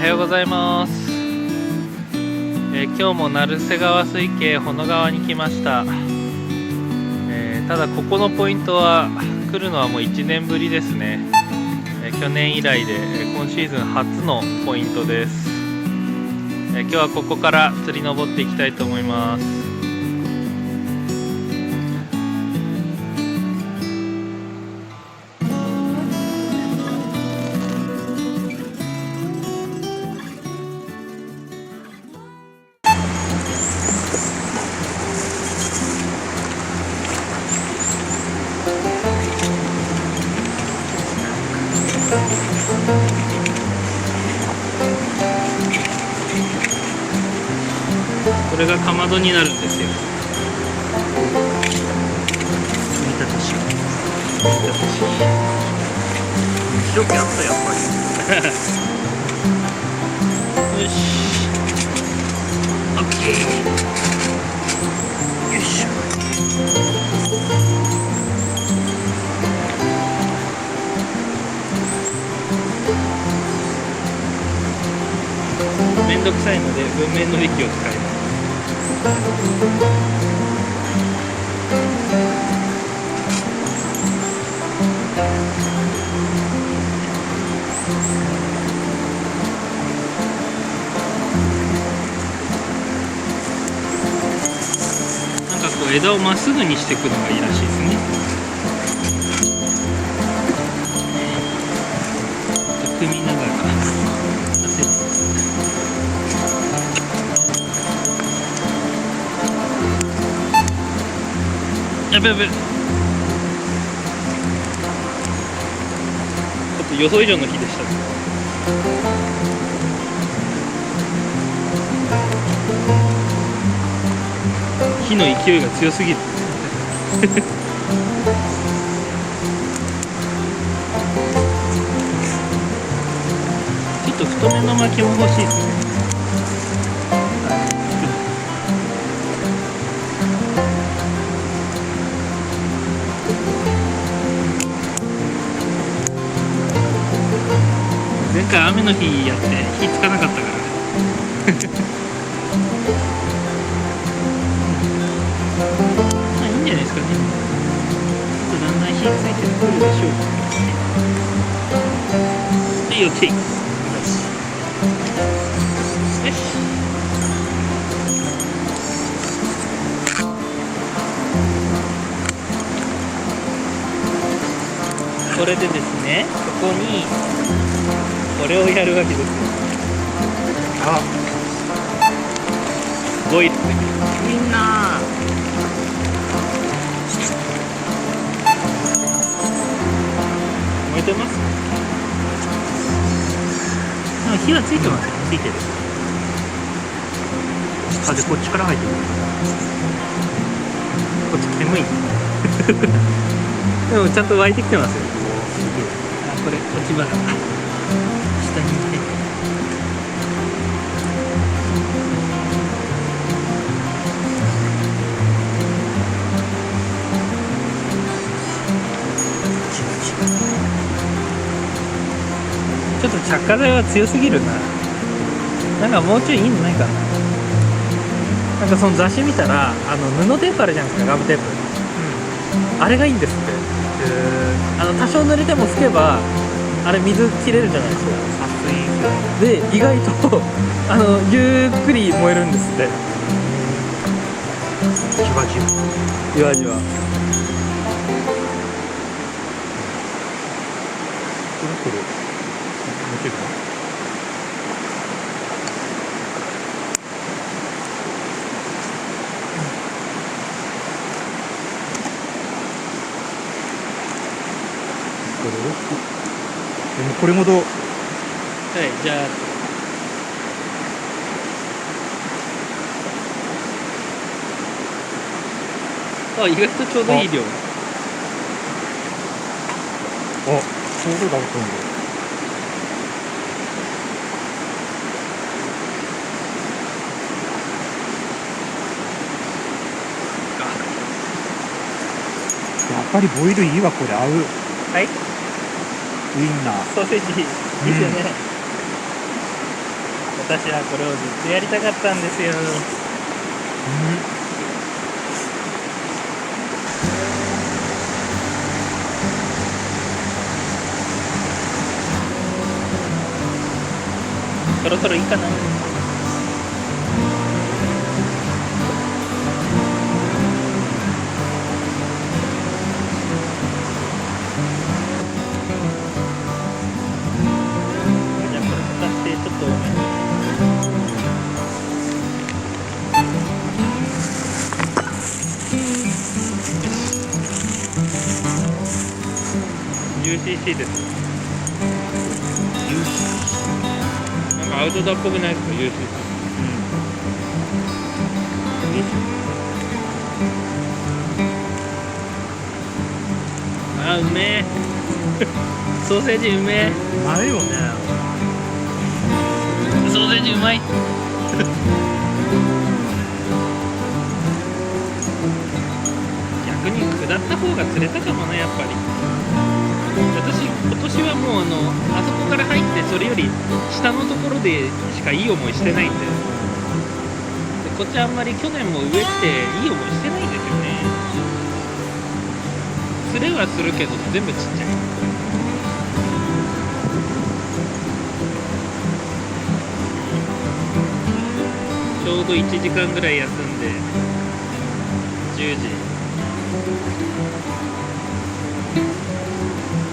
はようございます。今日も成瀬川水系保野川に来ました。ただここのポイントは来るのはもう1年ぶりですね。去年以来で、今シーズン初のポイントです。今日はここから釣り登っていきたいと思います。これがかまどになるんですよ。見たとし白くやったやっぱりよし OK よいしょ。めんどくさいので文面の力を使います。なんかこう枝をまっすぐにしていくのがいいらしいですね。組みながらやべやべ、ちょっと予想以上の日でしたね。火の勢いが強すぎるちょっと太めの巻きも欲しいですね。前回雨の日やって火つかなかったからまあいいんじゃないですかね。ちょっとだんだん火ついてくるでしょう。はい、OK。よし。これでですね、ここにこれをやるわけですよ。あ、ボイルみんな燃えてます。火はついてますよ。ついてる。風こっちから入ってくる。こっち煙いでもちゃんと湧いてきてますよ。あ、これ落ち葉が下にいて、ちょっと着火剤は強すぎるな。なんかもうちょいいいのないかな。なんかその雑誌見たら布テープあるじゃないですか、ガムテープ、あれがいいんですって。多少濡れても拭けばあれ水切れるじゃないですか。で意外とゆっくり燃えるんですって。じわじわじわじわ。でもこれほど、はい、じゃあ、意外とちょうどいい量。ちょうどだと思う。やっぱりボイルいいわ、これ合う。はい。ウインナーソーセージいいですよね。私はこれをずっとやりたかったんですよ。そろそろいいかな。じゃあこれ使ってちょっと多めに。UCC です。なんかアウトドアっぽくないですか UCC。あ、うめえ。ソーセージうめえ。うまいよね。ソーセージうまい。逆に下った方が釣れたかもね、やっぱり。私今年はもうあそこから入ってそれより下のところでしかいい思いしてないんで、こっちあんまり去年も上来ていい思いしてないんですよね。釣れはするけど全部ちっちゃい。ちょうど1時間ぐらい休んで10時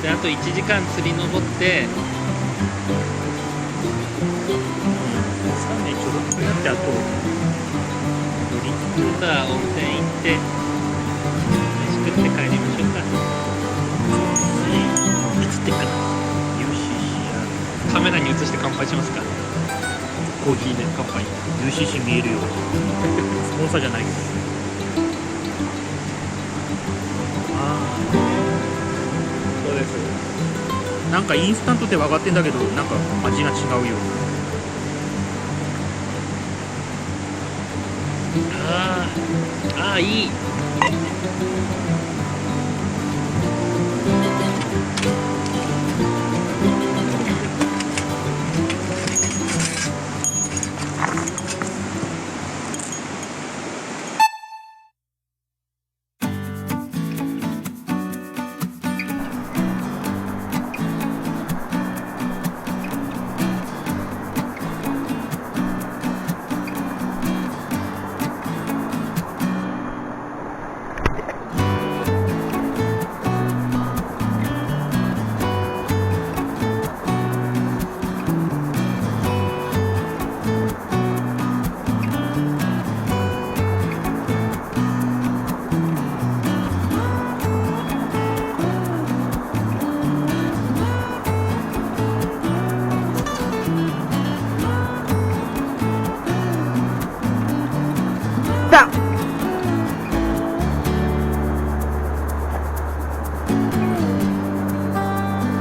で、あと1時間釣り登って、3年ちょろっとやってあとさあ温泉行って飯食って帰りましょうか。映ってっかな。 UCC カメラに映して乾杯しますか。コーヒーで乾杯。 UCC 見えるように。スポンサーじゃないけど。そうです。なんかインスタントで分かってんだけど、なんか味が違うよ。ああ、いい。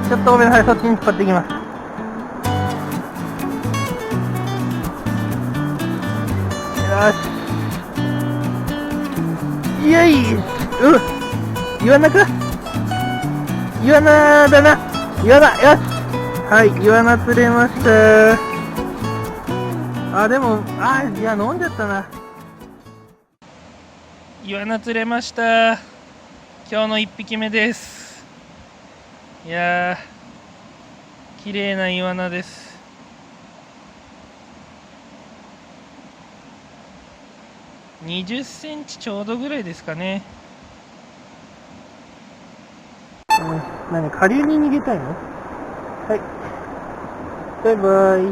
ちょっとごめんなさい、そっちに引っ張っていきます。よし。イエイ。イワナか。イワナだな。イワナ、よし。はい、イワナ釣れました。でも、いや、飲んじゃったな。イワナ釣れました。今日の1匹目です。いやー、綺麗なイワナです。20センチちょうどぐらいですかね。何、下流に逃げたいの？はい。バイバイ。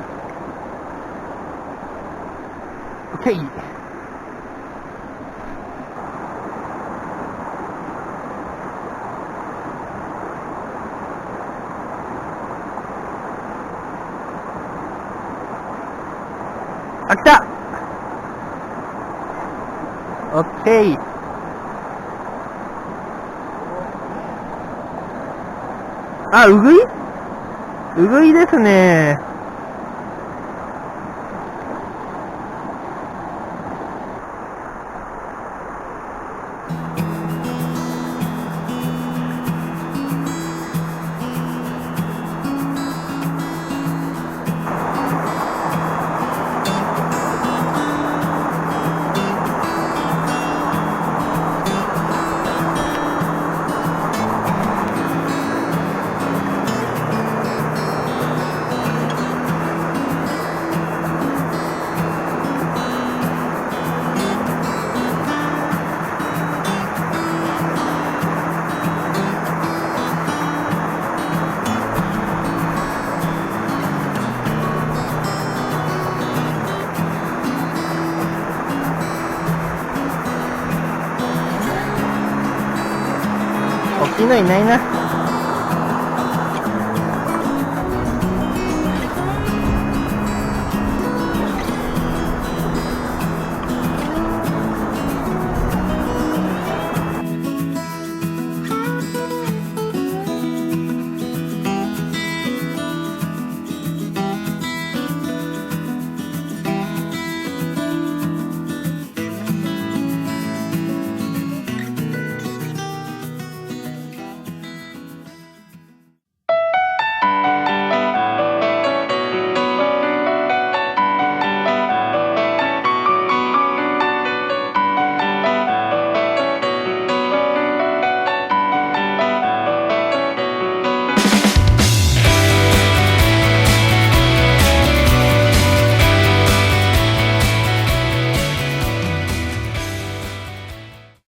オッケー。あ、来た。オッケー。ウグイ？ウグイですね。しいのいないな。